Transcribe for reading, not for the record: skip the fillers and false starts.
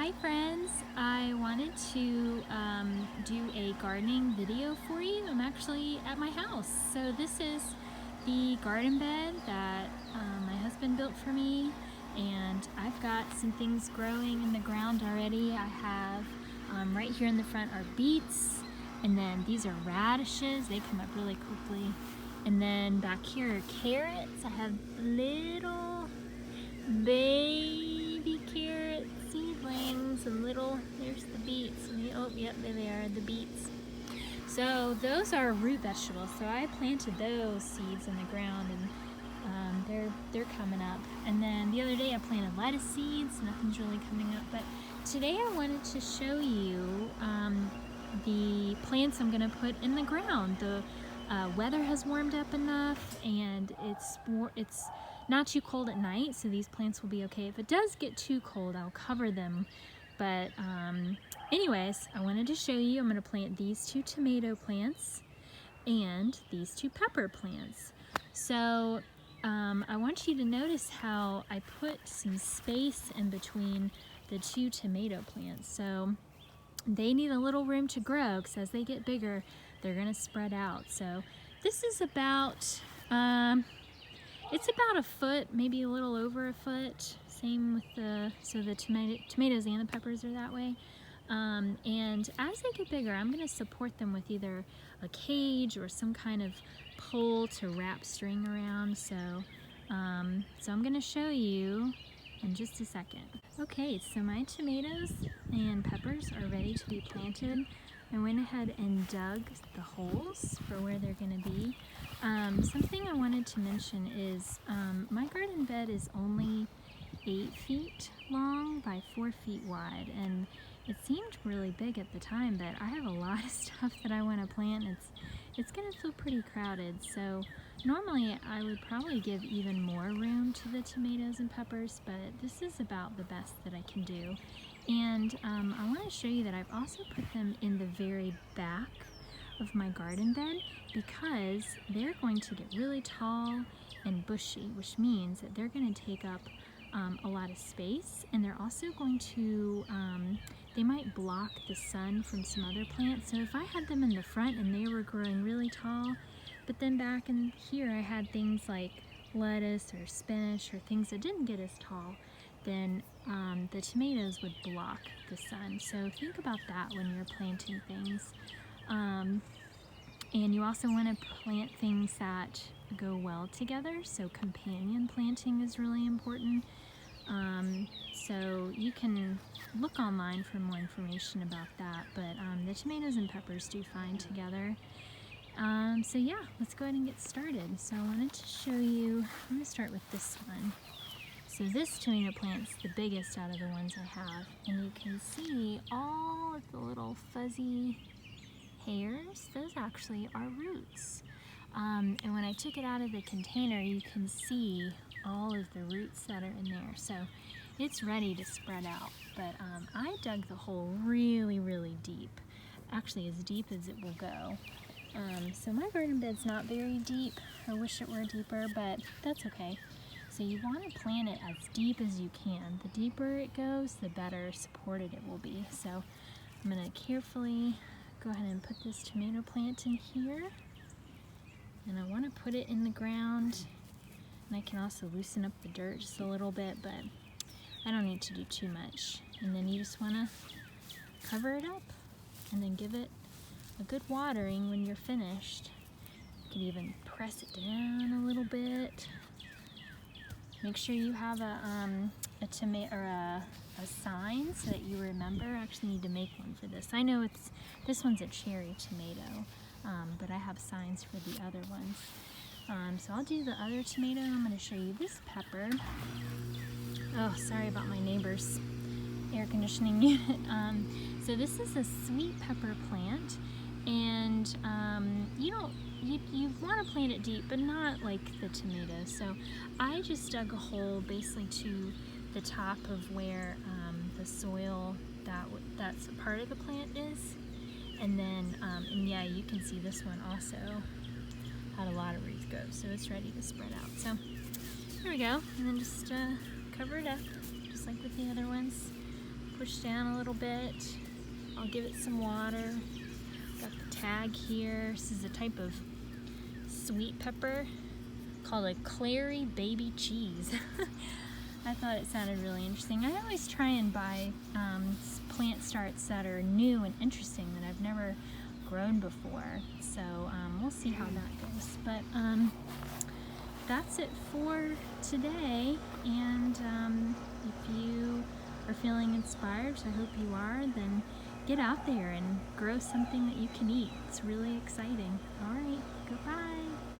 Hi friends, I wanted to do a gardening video for you. I'm actually at my house. So this is the garden bed that my husband built for me, and I've got some things growing in the ground already. I have right here in the front are beets, and then these are radishes. They come up really quickly. And then back here are carrots. I have little baby carrot seedlings and there's the beets. Oh, yep, there they are, the beets. So those are root vegetables. So I planted those seeds in the ground, and they're coming up. And then the other day I planted lettuce seeds. Nothing's really coming up, but today I wanted to show you the plants I'm gonna put in the ground. The weather has warmed up enough, and it's not too cold at night, so these plants will be okay. If it does get too cold, I'll cover them. But anyways, I wanted to show you, I'm going to plant these 2 tomato plants and these 2 pepper plants. So I want you to notice how I put some space in between the 2 tomato plants. So they need a little room to grow, because as they get bigger, they're going to spread out. So this is about it's about a foot, maybe a little over a foot. Same with the tomatoes and the peppers are that way. And as they get bigger, I'm going to support them with either a cage or some kind of pole to wrap string around. So I'm going to show you in just a second. Okay, so my tomatoes and peppers are ready to be planted. I went ahead and dug the holes for where they're going to be. Something I wanted to mention is my garden bed is only 8 feet long by 4 feet wide, and it seemed really big at the time, but I have a lot of stuff that I want to plant. It's going to feel pretty crowded, so normally I would probably give even more room to the tomatoes and peppers, but this is about the best that I can do. And I want to show you that I've also put them in the very back of my garden bed, because they're going to get really tall and bushy, which means that they're going to take up a lot of space, and they're also going to they might block the sun from some other plants. So if I had them in the front and they were growing really tall, but then back in here I had things like lettuce or spinach or things that didn't get as tall, then the tomatoes would block the sun. So think about that when you're planting things. And you also want to plant things that go well together, so companion planting is really important. So you can look online for more information about that, but the tomatoes and peppers do fine together. So yeah, let's go ahead and get started. So I wanted to show you, I'm going to start with this one. So this tomato plant's the biggest out of the ones I have, and you can see all of the little fuzzy hairs. Those actually are roots. And when I took it out of the container, you can see all of the roots that are in there. So it's ready to spread out. But I dug the hole really, really deep. Actually, as deep as it will go. So my garden bed's not very deep. I wish it were deeper, but that's okay. So you want to plant it as deep as you can. The deeper it goes, the better supported it will be. So I'm going to carefully go ahead and put this tomato plant in here. And I want to put it in the ground. And I can also loosen up the dirt just a little bit, but I don't need to do too much. And then you just want to cover it up and then give it a good watering when you're finished. You can even press it down a little bit. Make sure you have a tomato or a sign so that you remember. I actually need to make one for this. I know this one's a cherry tomato, but I have signs for the other ones. So I'll do the other tomato. I'm going to show you this pepper. Oh, sorry about my neighbor's air conditioning unit. So this is a sweet pepper plant, and you want to plant it deep, but not like the tomatoes. So I just dug a hole basically to the top of where the soil that's a part of the plant is, and then and yeah, you can see this one also had a lot of root growth, so it's ready to spread out. So there we go, and then just cover it up just like with the other ones. push down a little bit. I'll give it some water. Got the tag here. This is a type of sweet pepper called a clary baby cheese. I thought it sounded really interesting. I always try and buy plant starts that are new and interesting that I've never grown before. So we'll see how that goes. But that's it for today. And if you are feeling inspired, which I hope you are, then get out there and grow something that you can eat. It's really exciting. All right, goodbye.